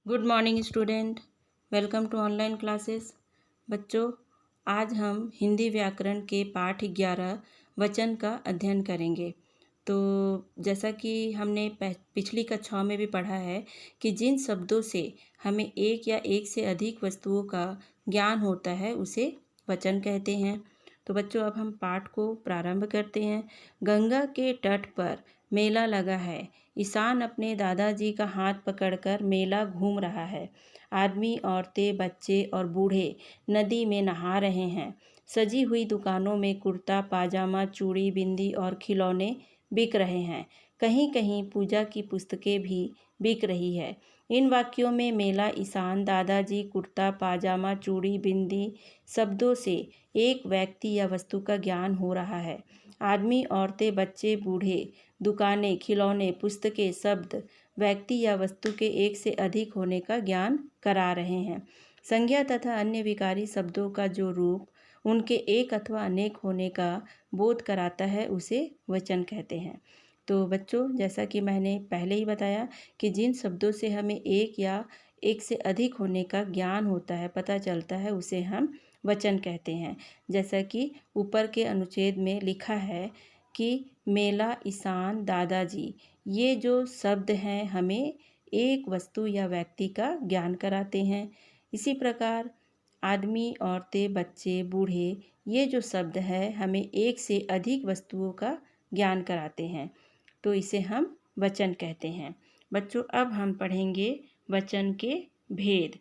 Good morning student. Welcome to online classes. बच्चों, आज हम हिंदी व्याकरण के पाठ 11 वचन का अध्ययन करेंगे। तो जैसा कि हमने पिछली कक्षाओं में भी पढ़ा है कि जिन शब्दों से हमें एक या एक से अधिक वस्तुओं का ज्ञान होता है उसे वचन कहते हैं। तो बच्चों, अब हम पाठ को प्रारंभ करते हैं। गंगा के तट पर मेला लगा है। ईशान अपने दादाजी का हाथ पकड़कर मेला घूम रहा है। आदमी, औरतें, बच्चे और बूढ़े नदी में नहा रहे हैं। सजी हुई दुकानों में कुर्ता पाजामा, चूड़ी, बिंदी और खिलौने बिक रहे हैं। कहीं कहीं पूजा की पुस्तकें भी बिक रही है। इन वाक्यों में मेला, ईशान, दादाजी, कुर्ता पाजामा, चूड़ी, बिंदी शब्दों से एक व्यक्ति या वस्तु का ज्ञान हो रहा है। आदमी, औरतें, बच्चे, बूढ़े, दुकानें, खिलौने, पुस्तकें शब्द व्यक्ति या वस्तु के एक से अधिक होने का ज्ञान करा रहे हैं। संज्ञा तथा अन्य विकारी शब्दों का जो रूप उनके एक अथवा अनेक होने का बोध कराता है उसे वचन कहते हैं। तो बच्चों, जैसा कि मैंने पहले ही बताया कि जिन शब्दों से हमें एक या एक से अधिक होने का ज्ञान होता है, पता चलता है, उसे हम वचन कहते हैं। जैसा कि ऊपर के अनुच्छेद में लिखा है कि मेला, ईशान, दादाजी, ये जो शब्द हैं हमें एक वस्तु या व्यक्ति का ज्ञान कराते हैं। इसी प्रकार आदमी, औरतें, बच्चे, बूढ़े, ये जो शब्द है हमें एक से अधिक वस्तुओं का ज्ञान कराते हैं, तो इसे हम वचन कहते हैं। बच्चों, अब हम पढ़ेंगे वचन के भेद।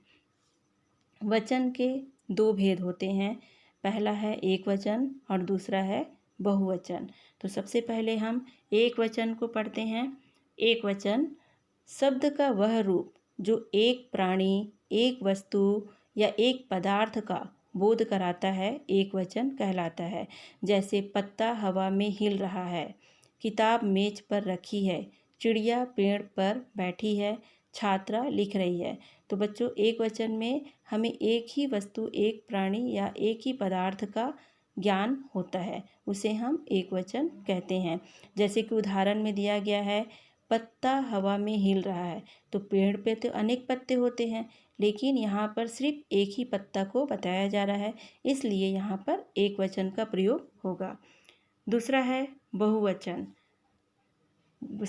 वचन के दो भेद होते हैं। पहला है एक वचन और दूसरा है बहुवचन। तो सबसे पहले हम एक वचन को पढ़ते हैं। एक वचन शब्द का वह रूप जो एक प्राणी, एक वस्तु या एक पदार्थ का बोध कराता है, एक वचन कहलाता है। जैसे पत्ता हवा में हिल रहा है, किताब मेज पर रखी है, चिड़िया पेड़ पर बैठी है, छात्रा लिख रही है। तो बच्चों, एक वचन में हमें एक ही वस्तु, एक प्राणी या एक ही पदार्थ का ज्ञान होता है, उसे हम एक वचन कहते हैं। जैसे कि उदाहरण में दिया गया है, पत्ता हवा में हिल रहा है। तो पेड़ पे तो अनेक पत्ते होते हैं, लेकिन यहाँ पर सिर्फ एक ही पत्ता को बताया जा रहा है, इसलिए यहाँ पर एक वचन का प्रयोग होगा। दूसरा है बहुवचन।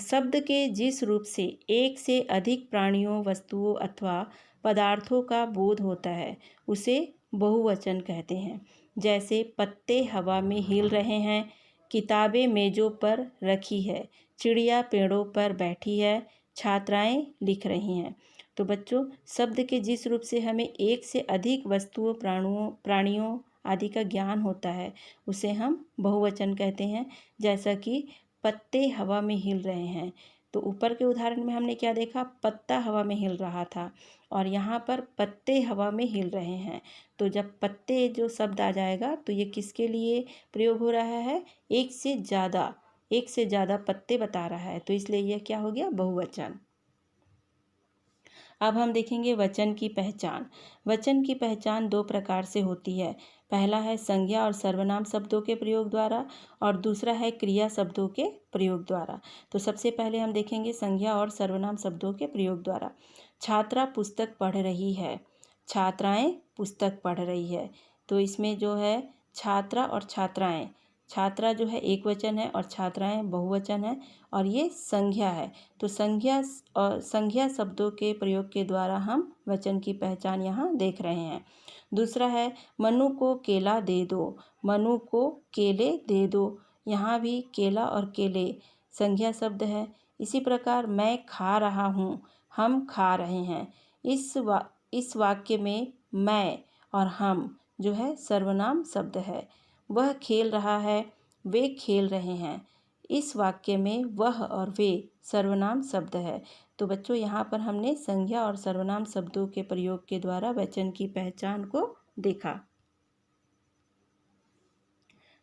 शब्द के जिस रूप से एक से अधिक प्राणियों, वस्तुओं अथवा पदार्थों का बोध होता है उसे बहुवचन कहते हैं। जैसे पत्ते हवा में हिल रहे हैं, किताबें मेजों पर रखी है, चिड़िया पेड़ों पर बैठी है, छात्राएं लिख रही हैं। तो बच्चों, शब्द के जिस रूप से हमें एक से अधिक वस्तुओं, प्राणियों आदि का ज्ञान होता है उसे हम बहुवचन कहते हैं। जैसा कि पत्ते हवा में हिल रहे हैं, तो ऊपर के उदाहरण में हमने क्या देखा, पत्ता हवा में हिल रहा था, और यहाँ पर पत्ते हवा में हिल रहे हैं। तो जब पत्ते जो शब्द आ जाएगा तो ये किसके लिए प्रयोग हो रहा है, एक से ज़्यादा पत्ते बता रहा है, तो इसलिए यह क्या हो गया, बहुवचन। अब हम देखेंगे वचन की पहचान। वचन की पहचान दो प्रकार से होती है। पहला है संज्ञा और सर्वनाम शब्दों के प्रयोग द्वारा, और दूसरा है क्रिया शब्दों के प्रयोग द्वारा। तो सबसे पहले हम देखेंगे संज्ञा और सर्वनाम शब्दों के प्रयोग द्वारा। छात्रा पुस्तक पढ़ रही है, छात्राएं पुस्तक पढ़ रही है। तो इसमें जो है छात्रा और छात्राएं, छात्रा जो है एक वचन है और छात्राएं बहुवचन है, और ये संज्ञा है। तो संज्ञा शब्दों के प्रयोग के द्वारा हम वचन की पहचान यहाँ देख रहे हैं। दूसरा है मनु को केला दे दो, मनु को केले दे दो। यहाँ भी केला और केले संज्ञा शब्द है। इसी प्रकार मैं खा रहा हूँ, हम खा रहे हैं। इस वाक्य में मैं और हम जो है सर्वनाम शब्द है। वह खेल रहा है, वे खेल रहे हैं। इस वाक्य में वह और वे सर्वनाम शब्द है। तो बच्चों, यहाँ पर हमने संज्ञा और सर्वनाम शब्दों के प्रयोग के द्वारा वचन की पहचान को देखा।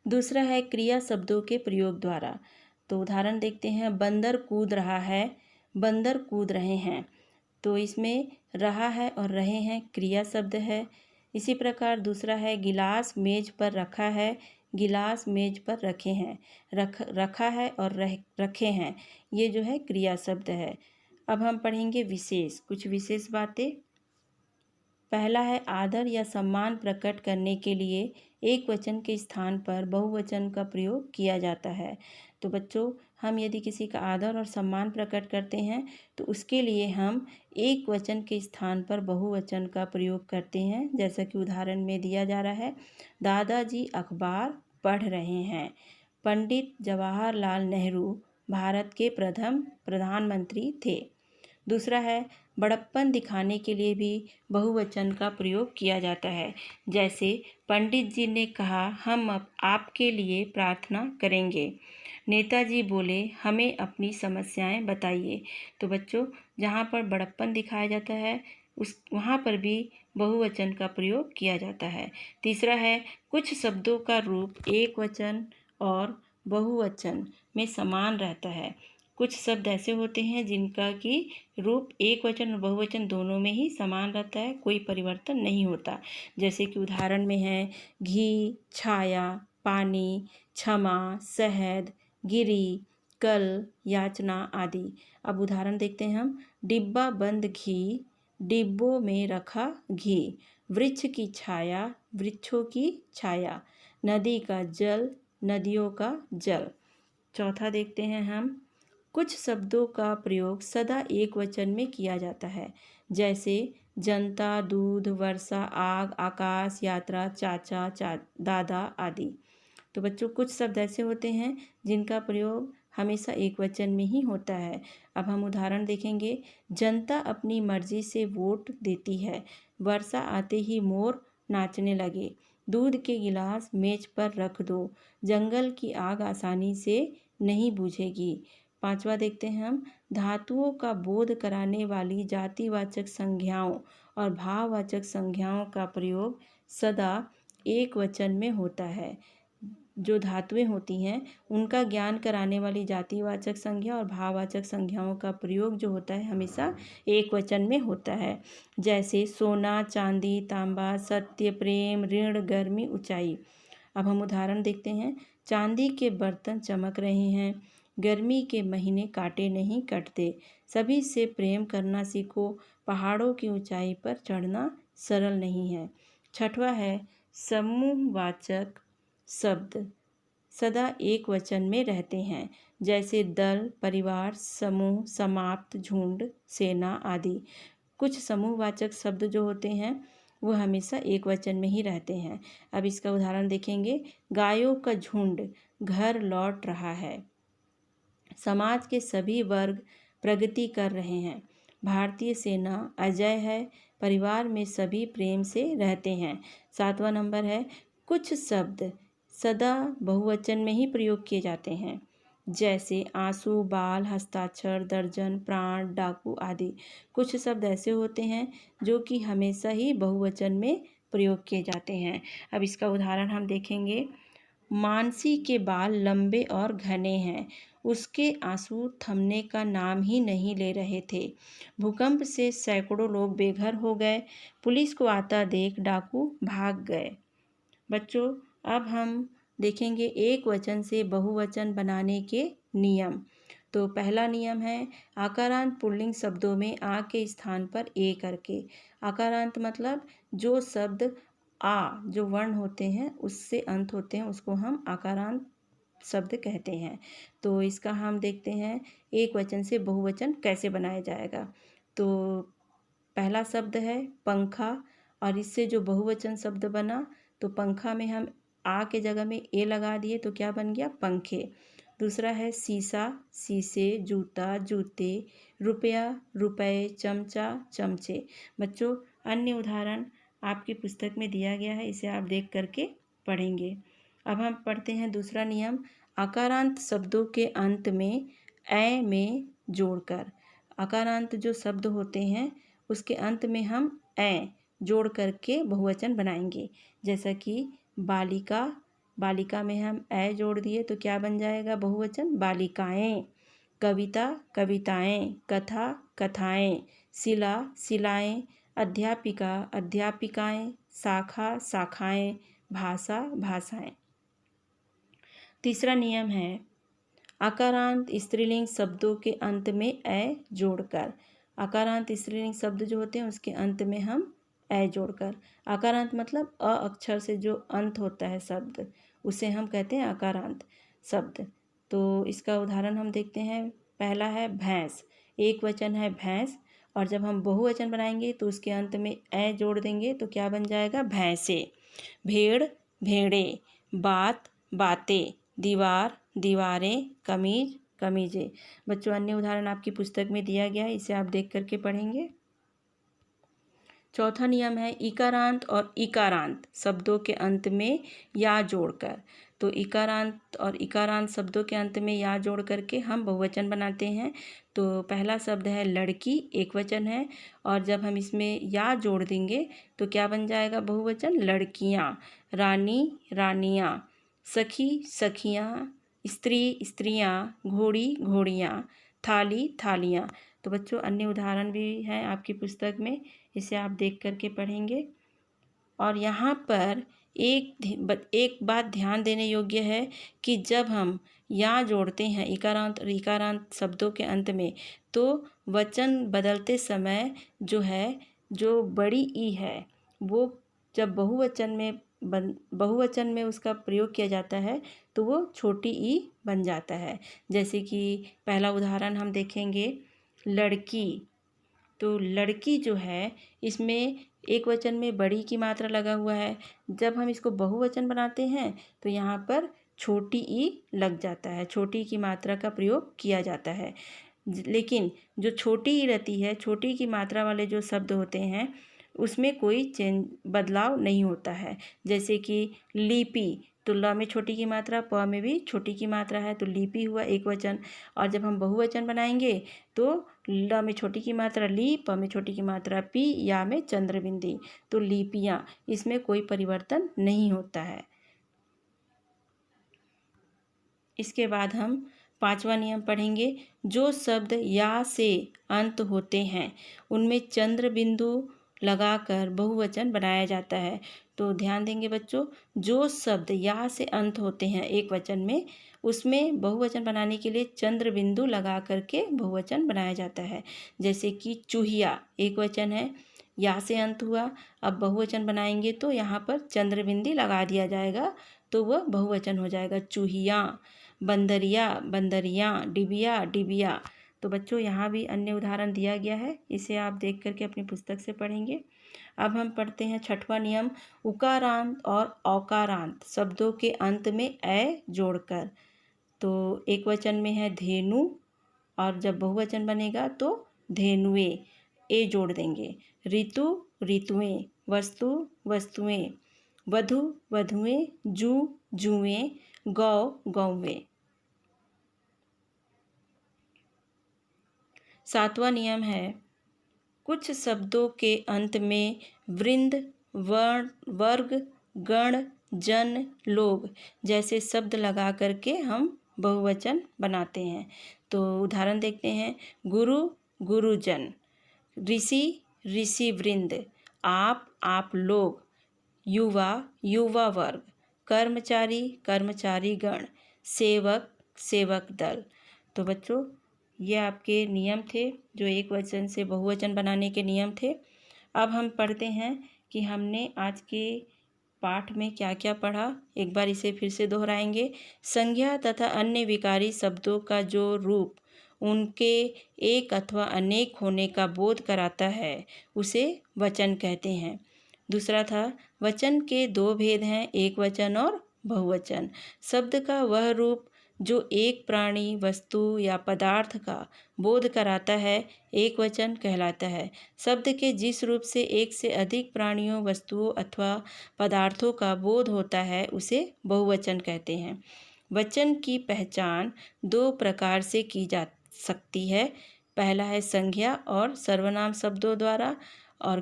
दूसरा है क्रिया शब्दों के प्रयोग द्वारा। तो उदाहरण देखते हैं, बंदर कूद रहा है, बंदर कूद रहे हैं। तो इसमें रहा है और रहे हैं क्रिया शब्द है। इसी प्रकार दूसरा है गिलास मेज पर रखा है, गिलास मेज पर रखे हैं। रखा है और रखे हैं, ये जो है क्रिया शब्द है। अब हम पढ़ेंगे विशेष, कुछ विशेष बातें। पहला है आदर या सम्मान प्रकट करने के लिए एक वचन के स्थान पर बहुवचन का प्रयोग किया जाता है। तो बच्चों, हम यदि किसी का आदर और सम्मान प्रकट करते हैं तो उसके लिए हम एक वचन के स्थान पर बहुवचन का प्रयोग करते हैं। जैसा कि उदाहरण में दिया जा रहा है, दादाजी अखबार पढ़ रहे हैं। पंडित जवाहरलाल नेहरू भारत के प्रथम प्रधानमंत्री थे। दूसरा है बड़प्पन दिखाने के लिए भी बहुवचन का प्रयोग किया जाता है। जैसे पंडित जी ने कहा, हम अब आपके लिए प्रार्थना करेंगे। नेताजी बोले, हमें अपनी समस्याएं बताइए। तो बच्चों, जहाँ पर बड़प्पन दिखाया जाता है उस वहाँ पर भी बहुवचन का प्रयोग किया जाता है। तीसरा है कुछ शब्दों का रूप एक वचन और बहुवचन में समान रहता है। कुछ शब्द ऐसे होते हैं जिनका कि रूप एक वचन और बहुवचन दोनों में ही समान रहता है, कोई परिवर्तन नहीं होता। जैसे कि उदाहरण में है घी, छाया, पानी, क्षमा, शहद, गिरी, कल, याचना आदि। अब उदाहरण देखते हैं हम। डिब्बा बंद घी, डिब्बों में रखा घी। वृक्ष की छाया, वृक्षों की छाया। नदी का जल, नदियों का जल। चौथा देखते हैं हम। कुछ शब्दों का प्रयोग सदा एक वचन में किया जाता है। जैसे जनता, दूध, वर्षा, आग, आकाश, यात्रा, चाचा, दादा आदि। तो बच्चों, कुछ शब्द ऐसे होते हैं जिनका प्रयोग हमेशा एक वचन में ही होता है। अब हम उदाहरण देखेंगे। जनता अपनी मर्जी से वोट देती है। वर्षा आते ही मोर नाचने लगे। दूध के गिलास मेज पर रख दो। जंगल की आग आसानी से नहीं बुझेगी। पांचवा देखते हैं हम। धातुओं का बोध कराने वाली जातिवाचक संज्ञाओं और भाववाचक संज्ञाओं का प्रयोग सदा एक वचन में होता है। जो धातुएं होती हैं उनका ज्ञान कराने वाली जातिवाचक संज्ञा और भाववाचक संज्ञाओं का प्रयोग जो होता है हमेशा एक वचन में होता है। जैसे सोना, चांदी, तांबा, सत्य, प्रेम, ऋण, गर्मी, ऊंचाई। अब हम उदाहरण देखते हैं। चांदी के बर्तन चमक रहे हैं। गर्मी के महीने कांटे नहीं कटते। सभी से प्रेम करना सीखो। पहाड़ों की ऊंचाई पर चढ़ना सरल नहीं है। छठवां है समूहवाचक शब्द सदा एक वचन में रहते हैं। जैसे दल, परिवार, समूह, समाप्त, झुंड, सेना आदि। कुछ समूहवाचक शब्द जो होते हैं वो हमेशा एक वचन में ही रहते हैं। अब इसका उदाहरण देखेंगे। गायों का झुंड घर लौट रहा है। समाज के सभी वर्ग प्रगति कर रहे हैं। भारतीय सेना अजय है। परिवार में सभी प्रेम से रहते हैं। सातवां नंबर है कुछ शब्द सदा बहुवचन में ही प्रयोग किए जाते हैं। जैसे आंसू, बाल, हस्ताक्षर, दर्जन, प्राण, डाकू आदि। कुछ शब्द ऐसे होते हैं जो कि हमेशा ही बहुवचन में प्रयोग किए जाते हैं। अब इसका उदाहरण हम देखेंगे। मानसी के बाल लंबे और घने हैं। उसके आंसू थमने का नाम ही नहीं ले रहे थे। भूकंप से सैकड़ों लोग बेघर हो गए। पुलिस को आता देख डाकू भाग गए। बच्चों, अब हम देखेंगे एक वचन से बहुवचन बनाने के नियम। तो पहला नियम है आकारांत पुल्लिंग शब्दों में आ के स्थान पर ए करके। आकारांत मतलब जो शब्द आ, जो वर्ण होते हैं उससे अंत होते हैं, उसको हम आकारांत शब्द कहते हैं। तो इसका हम देखते हैं एक वचन से बहुवचन कैसे बनाया जाएगा। तो पहला शब्द है पंखा, और इससे जो बहुवचन शब्द बना, तो पंखा में हम आ के जगह में ए लगा दिए तो क्या बन गया, पंखे। दूसरा है शीशा, शीशे, जूता, जूते, रुपया, रुपए, चमचा, चमचे। बच्चों, अन्य उदाहरण आपकी पुस्तक में दिया गया है, इसे आप देख करके पढ़ेंगे। अब हम पढ़ते हैं दूसरा नियम। आकारांत शब्दों के अंत में ए में जोड़कर। आकारांत जो शब्द होते हैं उसके अंत में हम ए जोड़ करके बहुवचन बनाएंगे। जैसा कि बालिका, बालिका में हम ए जोड़ दिए तो क्या बन जाएगा बहुवचन, बालिकाएं। कविता, कविताएं। कथा, कथाएं। शिला, शिलाएं। अध्यापिका, अध्यापिकाएं। शाखा, शाखाएं। भाषा, भाषाएं। तीसरा नियम है आकारांत स्त्रीलिंग शब्दों के अंत में ए जोड़कर। आकारांत स्त्रीलिंग शब्द जो होते हैं उसके अंत में हम ए जोड़कर। आकारांत मतलब अ अक्षर से जो अंत होता है शब्द, उसे हम कहते हैं आकारांत शब्द। तो इसका उदाहरण हम देखते हैं। पहला है भैंस, एक वचन है भैंस, और जब हम बहुवचन बनाएंगे तो उसके अंत में ए जोड़ देंगे तो क्या बन जाएगा, भैंसे। भेड़, भेड़े, बात, बातें, दीवार, दीवारें, कमीज, कमीजें। बच्चों, अन्य उदाहरण आपकी पुस्तक में दिया गया है, इसे आप देख करके पढ़ेंगे। चौथा नियम है इकारांत और इकारांत शब्दों के अंत में या जोड़कर। तो इकारांत और इकारांत शब्दों के अंत में या जोड़ करके हम बहुवचन बनाते हैं। तो पहला शब्द है लड़की, एक वचन है, और जब हम इसमें या जोड़ देंगे तो क्या बन जाएगा बहुवचन, लड़कियाँ। रानी, रानियाँ। सखी, सखियाँ। स्त्री, स्त्रियाँ। घोड़ी, घोड़ियाँ। थाली, थालियाँ। तो बच्चों, अन्य उदाहरण भी हैं आपकी पुस्तक में, इसे आप देख करके पढ़ेंगे। और यहाँ पर एक बात ध्यान देने योग्य है कि जब हम या जोड़ते हैं इकारांत और इकारांत शब्दों के अंत में, तो वचन बदलते समय जो बड़ी ई है वो जब बहुवचन में उसका प्रयोग किया जाता है तो वो छोटी ई बन जाता है। जैसे कि पहला उदाहरण हम देखेंगे, लड़की। तो लड़की जो है, इसमें एक वचन में बड़ी की मात्रा लगा हुआ है। जब हम इसको बहुवचन बनाते हैं तो यहाँ पर छोटी ई लग जाता है, छोटी की मात्रा का प्रयोग किया जाता है। लेकिन जो छोटी ई रहती है, छोटी की मात्रा वाले जो शब्द होते हैं उसमें कोई बदलाव नहीं होता है। जैसे कि लिपि, तो ल में छोटी की मात्रा, प में भी छोटी की मात्रा है, तो लिपि हुआ एक वचन। और जब हम बहुवचन बनाएंगे तो ल में छोटी की मात्रा ली, प में छोटी की मात्रा पी, या में चंद्र बिंदी, तो लिपियाँ, इसमें कोई परिवर्तन नहीं होता है। इसके बाद हम पांचवा नियम पढ़ेंगे। जो शब्द या से अंत होते हैं उनमें चंद्र बिंदु लगाकर बहुवचन बनाया जाता है। तो ध्यान देंगे बच्चों, जो शब्द या से अंत होते हैं एक वचन में, उसमें बहुवचन बनाने के लिए चंद्र बिंदु लगा करके बहुवचन बनाया जाता है। जैसे कि चूहिया, एक वचन है, या से अंत हुआ, अब बहुवचन बनाएंगे तो यहाँ पर चंद्र बिंदी लगा दिया जाएगा तो वह बहुवचन हो जाएगा, चूहिया। बंदरिया, बंदरियाँ। डिबिया, डिबिया। तो बच्चों, यहाँ भी अन्य उदाहरण दिया गया है, इसे आप देख करके अपनी पुस्तक से पढ़ेंगे। अब हम पढ़ते हैं छठवां नियम, उकारांत और औकारांत शब्दों के अंत में ए जोड़कर। तो एक वचन में है धेनु, और जब बहुवचन बनेगा तो धेनुए, ए जोड़ देंगे। ऋतु, ऋतुएं। वस्तु, वस्तुएं। वधु, वधुएं। जू, जुएं। गौ, गौवें। सातवां नियम है, कुछ शब्दों के अंत में वृंद, वर्ण, वर्ग, गण, जन, लोग जैसे शब्द लगा करके हम बहुवचन बनाते हैं। तो उदाहरण देखते हैं। गुरु, गुरुजन। ऋषि, ऋषि वृंद। आप लोग। युवा, युवा वर्ग। कर्मचारी, कर्मचारी गण। सेवक, सेवक दल। तो बच्चों, ये आपके नियम थे जो एक वचन से बहुवचन बनाने के नियम थे। अब हम पढ़ते हैं कि हमने आज के पाठ में क्या क्या पढ़ा। एक बार इसे फिर से दोहराएंगे। संज्ञा तथा अन्य विकारी शब्दों का जो रूप उनके एक अथवा अनेक होने का बोध कराता है उसे वचन कहते हैं। दूसरा था, वचन के दो भेद हैं, एक वचन और बहुवचन। शब्द का वह रूप जो एक प्राणी, वस्तु या पदार्थ का बोध कराता है एक वचन कहलाता है। शब्द के जिस रूप से एक से अधिक प्राणियों, वस्तुओं अथवा पदार्थों का बोध होता है उसे बहुवचन कहते हैं। वचन की पहचान दो प्रकार से की जा सकती है। पहला है संज्ञा और सर्वनाम शब्दों द्वारा, और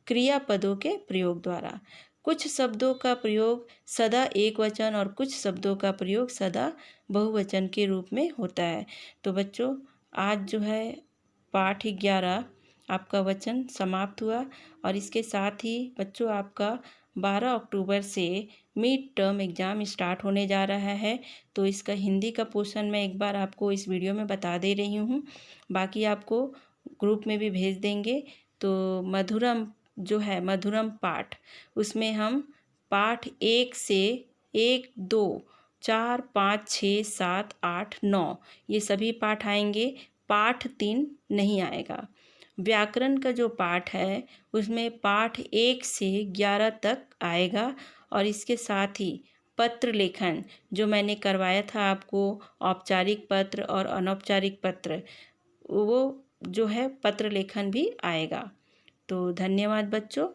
क्रियापदों के प्रयोग द्वारा। कुछ शब्दों का प्रयोग सदा एक वचन और कुछ शब्दों का प्रयोग सदा बहुवचन के रूप में होता है। तो बच्चों, आज जो है पाठ 11 आपका वचन समाप्त हुआ, और इसके साथ ही बच्चों आपका 12 अक्टूबर से मिड टर्म एग्ज़ाम स्टार्ट होने जा रहा है, तो इसका हिंदी का पोर्शन मैं एक बार आपको इस वीडियो में बता दे रही हूँ। बाकी आपको ग्रुप में भी भेज देंगे। तो मधुरम जो है, मधुरम पाठ, उसमें हम पाठ 1 से 1, 2, 4, 5, 6, 7, 8, 9 ये सभी पाठ आएंगे। पाठ 3 नहीं आएगा। व्याकरण का जो पाठ है उसमें पाठ 1 से 11 तक आएगा, और इसके साथ ही पत्र लेखन जो मैंने करवाया था आपको, औपचारिक पत्र और अनौपचारिक पत्र, वो जो है पत्र लेखन भी आएगा। तो धन्यवाद बच्चों।